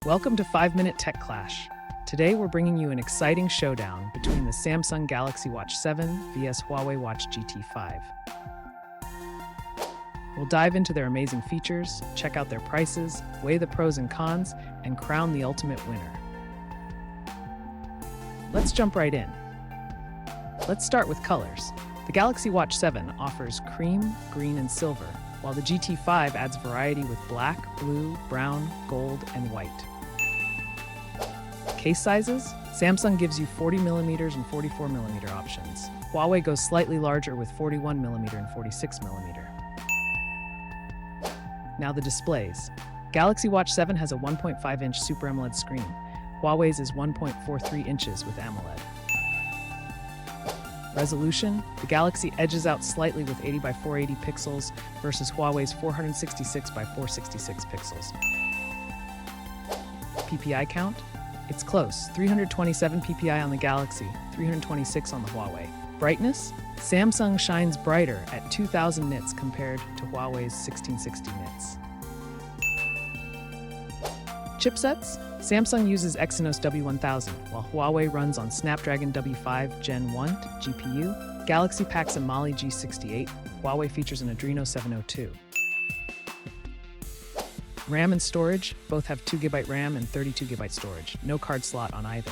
Welcome to 5-Minute Tech Clash. Today we're bringing you an exciting showdown between the Samsung Galaxy Watch 7 vs Huawei Watch GT 5. We'll dive into their amazing features, check out their prices, weigh the pros and cons, and crown the ultimate winner. Let's jump right in. Let's start with colors. The Galaxy Watch 7 offers cream, green, and silver, while the GT 5 adds variety with black, blue, brown, gold, and white. Case sizes? Samsung gives you 40mm and 44mm options. Huawei goes slightly larger with 41mm and 46mm. Now the displays. Galaxy Watch 7 has a 1.5-inch Super AMOLED screen. Huawei's is 1.43 inches with AMOLED. Resolution? The Galaxy edges out slightly with 80 by 480 pixels versus Huawei's 466 by 466 pixels. PPI count? It's close, 327 PPI on the Galaxy, 326 on the Huawei. Brightness? Samsung shines brighter at 2000 nits compared to Huawei's 1660 nits. Chipsets? Samsung uses Exynos W1000, while Huawei runs on Snapdragon W5 Gen 1 GPU. Galaxy packs a Mali G68, Huawei features an Adreno 702. RAM and storage, both have 2GB RAM and 32GB storage, no card slot on either.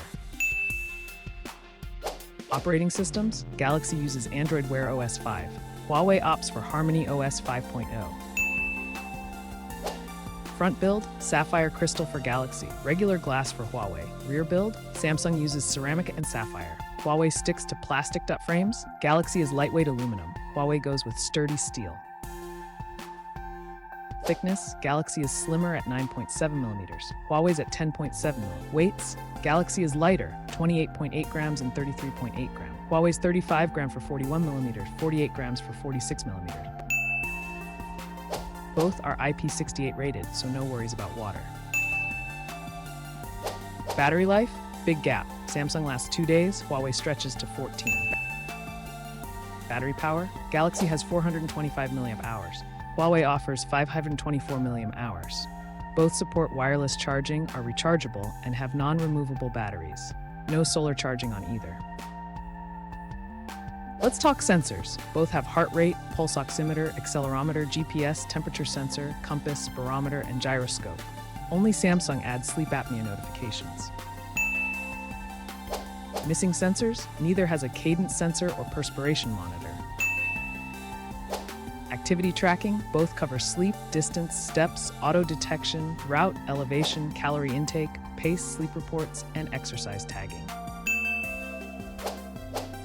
Operating systems, Galaxy uses Android Wear OS 5. Huawei opts for Harmony OS 5.0. Front build, sapphire crystal for Galaxy, regular glass for Huawei. Rear build, Samsung uses ceramic and sapphire. Huawei sticks to plastic frames. Galaxy is lightweight aluminum. Huawei goes with sturdy steel. Thickness, Galaxy is slimmer at 9.7mm. Huawei's at 10.7mm. Weights, Galaxy is lighter, 28.8 grams and 33.8 grams. Huawei's 35 grams for 41mm, 48 grams for 46mm. Both are IP68 rated, so no worries about water. Battery life, big gap. Samsung lasts 2 days, Huawei stretches to 14. Battery power, Galaxy has 425 mAh. Huawei offers 524 mAh. Both support wireless charging, are rechargeable, and have non-removable batteries. No solar charging on either. Let's talk sensors. Both have heart rate, pulse oximeter, accelerometer, GPS, temperature sensor, compass, barometer, and gyroscope. Only Samsung adds sleep apnea notifications. Missing sensors? Neither has a cadence sensor or perspiration monitor. Activity tracking, both cover sleep, distance, steps, auto detection, route, elevation, calorie intake, pace, sleep reports, and exercise tagging.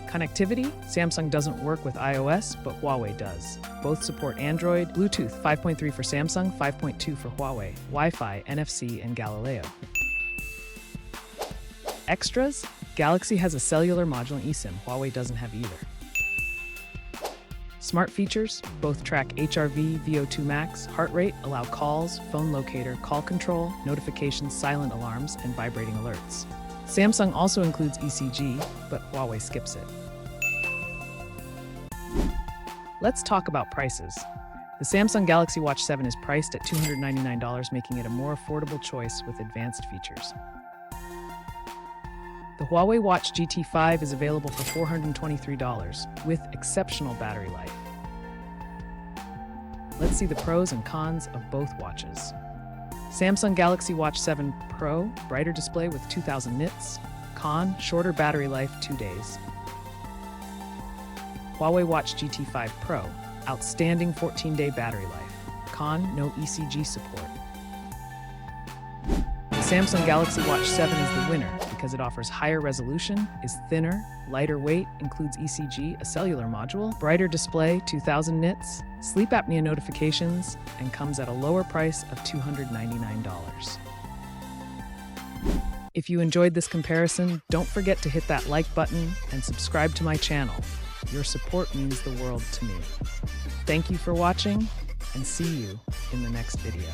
Connectivity, Samsung doesn't work with iOS, but Huawei does. Both support Android, Bluetooth 5.3 for Samsung, 5.2 for Huawei, Wi-Fi, NFC, and Galileo. Extras, Galaxy has a cellular module and eSIM, Huawei doesn't have either. Smart features, both track HRV, VO2 max, heart rate, allow calls, phone locator, call control, notifications, silent alarms, and vibrating alerts. Samsung also includes ECG, but Huawei skips it. Let's talk about prices. The Samsung Galaxy Watch 7 is priced at $299, making it a more affordable choice with advanced features. The Huawei Watch GT 5 is available for $423, with exceptional battery life. Let's see the pros and cons of both watches. Samsung Galaxy Watch 7 Pro, brighter display with 2000 nits. Con, shorter battery life, 2 days. Huawei Watch GT 5 Pro, outstanding 14-day battery life. Con, no ECG support. The Samsung Galaxy Watch 7 is the winner because it offers higher resolution, is thinner, lighter weight, includes ECG, a cellular module, brighter display, 2000 nits, sleep apnea notifications, and comes at a lower price of $299. If you enjoyed this comparison, don't forget to hit that like button and subscribe to my channel. Your support means the world to me. Thank you for watching, and see you in the next video.